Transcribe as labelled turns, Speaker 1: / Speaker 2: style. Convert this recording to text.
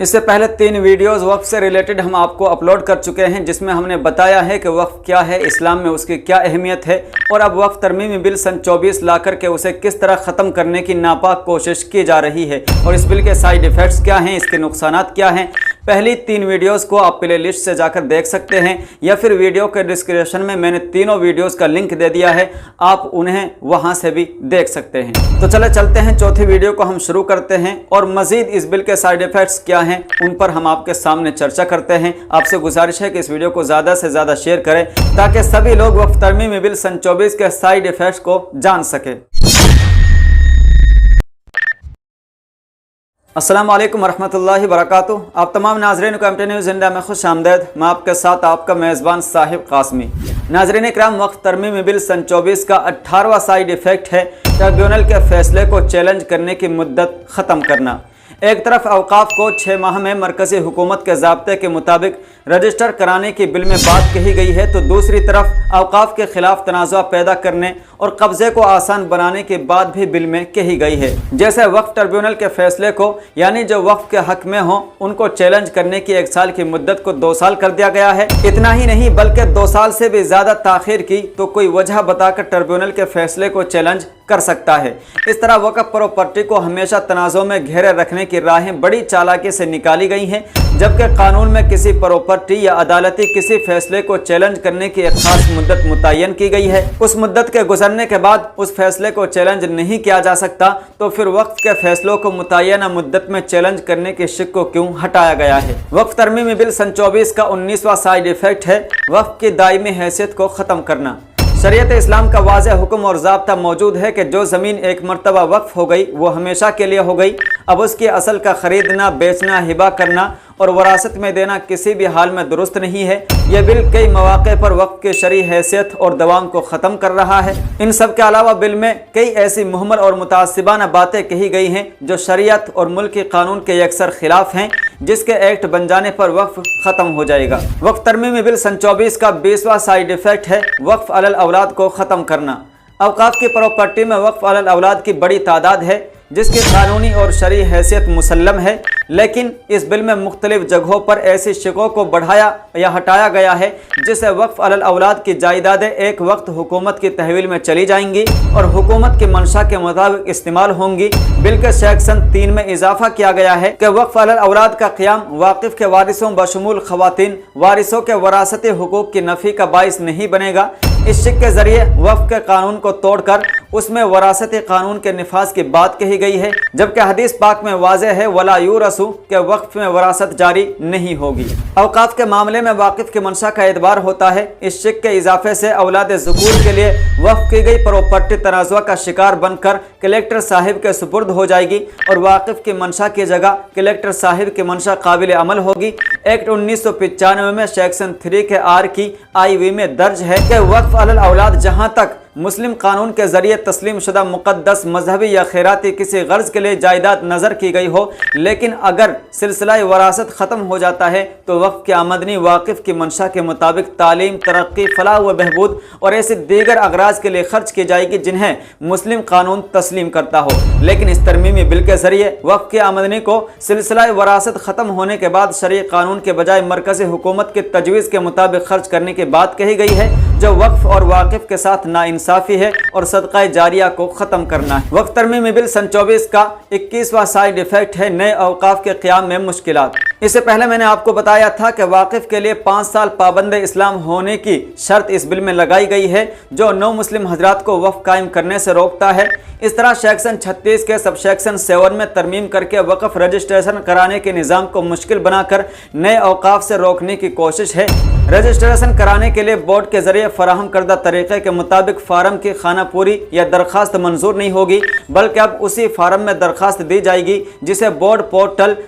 Speaker 1: اس سے پہلے 3 ویڈیوز وقف سے ریلیٹڈ ہم آپ کو اپلوڈ کر چکے ہیں، جس میں ہم نے بتایا ہے کہ وقف کیا ہے، اسلام میں اس کی کیا اہمیت ہے، اور اب وقف ترمیمی بل سن 24 لا کر کے اسے کس طرح ختم کرنے کی ناپاک کوشش کی جا رہی ہے، اور اس بل کے سائیڈ ایفیکٹس کیا ہیں، اس کے نقصانات کیا ہیں۔ پہلی 3 ویڈیوز کو آپ پلے لسٹ سے جا کر دیکھ سکتے ہیں، یا پھر ویڈیو کے ڈسکرپشن میں میں نے تینوں ویڈیوز کا لنک دے دیا ہے، آپ انہیں وہاں سے بھی دیکھ سکتے ہیں۔ تو چلتے ہیں چوتھی ویڈیو کو ہم شروع کرتے ہیں، اور مزید اس بل کے سائیڈ ایفیکٹس کیا ہیں ان پر ہم آپ کے سامنے چرچا کرتے ہیں۔ آپ سے گزارش ہے کہ اس ویڈیو کو زیادہ سے زیادہ شیئر کریں تاکہ سبھی لوگ وقف ترمیمی بل سن 24 کے سائیڈ ایفیکٹس کو جان سکیں۔ السلام علیکم ورحمۃ اللہ وبرکاتہ۔ آپ تمام ناظرین کو MT نیوز انڈیا میں خوش آمدید۔ میں آپ کے ساتھ آپ کا میزبان صاحب قاسمی۔ ناظرین اکرام، وقف ترمیمی بل سن 24 کا 18واں سائیڈ ایفیکٹ ہے ٹریبیونل کے فیصلے کو چیلنج کرنے کی مدت ختم کرنا۔ ایک طرف اوقاف کو 6 ماہ میں مرکزی حکومت کے ضابطے کے مطابق رجسٹر کرانے کی بل میں بات کہی گئی ہے، تو دوسری طرف اوقاف کے خلاف تنازع پیدا کرنے اور قبضے کو آسان بنانے کی بات بھی بل میں کہی گئی ہے۔ جیسے وقف ٹریبیونل کے فیصلے کو، یعنی جو وقف کے حق میں ہوں، ان کو چیلنج کرنے کی 1 سال کی مدت کو 2 سال کر دیا گیا ہے۔ اتنا ہی نہیں بلکہ 2 سال سے بھی زیادہ تاخیر کی تو کوئی وجہ بتا کر ٹریبیونل کے فیصلے کو چیلنج کر سکتا ہے۔ اس طرح وقف پراپرٹی کو ہمیشہ تنازع میں گھیرے رکھنے کی راہیں بڑی چالاکی سے نکالی گئی ہیں، جبکہ قانون میں کسی پراپرٹی یا عدالتی کسی فیصلے کو چیلنج کرنے کی ایک خاص مدت متعین کی گئی ہے۔ اس مدت کے گزرنے کے بعد اس فیصلے کو چیلنج نہیں کیا جا سکتا، تو پھر وقف کے فیصلوں کو متعینہ مدت میں چیلنج کرنے کے شق کو کیوں ہٹایا گیا ہے؟ وقف ترمیمی بل سن 24 کا 19واں سائیڈ ایفیکٹ ہے وقف کی دائمی حیثیت کو ختم کرنا۔ شریعت اسلام کا واضح حکم اور ضابطہ موجود ہے کہ جو زمین ایک مرتبہ وقف ہو گئی وہ ہمیشہ کے لیے ہو گئی، اب اس کی اصل کا خریدنا، بیچنا، ہبہ کرنا اور وراثت میں دینا کسی بھی حال میں درست نہیں ہے۔ یہ بل کئی مواقع پر وقف کی شرعی حیثیت اور دوام کو ختم کر رہا ہے۔ ان سب کے علاوہ بل میں کئی ایسی مہمل اور متعصبانہ باتیں کہی گئی ہیں جو شریعت اور ملکی قانون کے یکسر خلاف ہیں، جس کے ایکٹ بن جانے پر وقف ختم ہو جائے گا۔ وقف ترمیمی بل سن 24 کا 20واں سائیڈ ایفیکٹ ہے وقف علی الاولاد کو ختم کرنا۔ اوقاف کی پراپرٹی میں وقف علی الاولاد کی بڑی تعداد ہے، جس کی قانونی اور شرعی حیثیت مسلم ہے، لیکن اس بل میں مختلف جگہوں پر ایسی شقوں کو بڑھایا یا ہٹایا گیا ہے جسے وقف علی الاولاد کی جائیدادیں ایک وقت حکومت کی تحویل میں چلی جائیں گی اور حکومت کی منشا کے مطابق استعمال ہوں گی۔ بل کے سیکشن 3 میں اضافہ کیا گیا ہے کہ وقف علی الاولاد کا قیام واقف کے وارثوں بشمول خواتین وارثوں کے وراثتی حقوق کی نفی کا باعث نہیں بنے گا۔ اس شق کے ذریعے وقف کے قانون کو توڑ کر اس میں وراثتی قانون کے نفاذ کی بات کہی گئی ہے، جبکہ حدیث پاک میں واضح ہے ولا یورثو کہ وقف میں وراثت جاری نہیں ہوگی۔ اوقاف کے معاملے میں واقف کی منشا کا اعتبار ہوتا ہے۔ اس شق کے اضافے سے اولاد ذکور کے لیے وقف کی گئی پراپرٹی تنازع کا شکار بن کر کلیکٹر صاحب کے سپرد ہو جائے گی اور واقف کی منشا کی جگہ کلیکٹر صاحب کی منشا قابل عمل ہوگی۔ ایکٹ 1995 میں سیکشن 3 کے آر کی IV میں درج ہے کہ وقف علی الاولاد جہاں تک مسلم قانون کے ذریعے تسلیم شدہ مقدس مذہبی یا خیراتی کسی غرض کے لیے جائیداد نظر کی گئی ہو، لیکن اگر سلسلہ وراثت ختم ہو جاتا ہے تو وقف کی آمدنی واقف کی منشا کے مطابق تعلیم، ترقی، فلاح و بہبود اور ایسے دیگر اغراض کے لیے خرچ کی جائے گی جنہیں مسلم قانون تسلیم کرتا ہو۔ لیکن اس ترمیمی بل کے ذریعے وقف کی آمدنی کو سلسلہ وراثت ختم ہونے کے بعد شرعی قانون کے بجائے مرکزی حکومت کی تجویز کے مطابق خرچ کرنے کی بات کہی گئی ہے، جو وقف اور واقف کے ساتھ ناانصافی ہے اور صدقہ جاریہ کو ختم کرنا ہے۔ وقف ترمیمی بل سن 24 کا 21واں سائیڈ ایفیکٹ ہے نئے اوقاف کے قیام میں مشکلات۔ اس سے پہلے میں نے آپ کو بتایا تھا کہ واقف کے لیے 5 سال پابند اسلام ہونے کی شرط اس بل میں لگائی گئی ہے، جو نو مسلم حضرات کو وقف قائم کرنے سے روکتا ہے۔ اس طرح سیکشن 36 کے سب سیکشن 7 میں ترمیم کر کے وقف رجسٹریشن کرانے کے نظام کو مشکل بنا کر نئے اوقاف سے روکنے کی کوشش ہے۔ رجسٹریشن کرانے کے لیے بورڈ کے ذریعے فراہم کردہ طریقے کے مطابق فارم کی خانہ پوری یا درخواست منظور نہیں ہوگی، بلکہ اب اسی فارم میں درخواست دی جائے گی جسے بورڈ پورٹل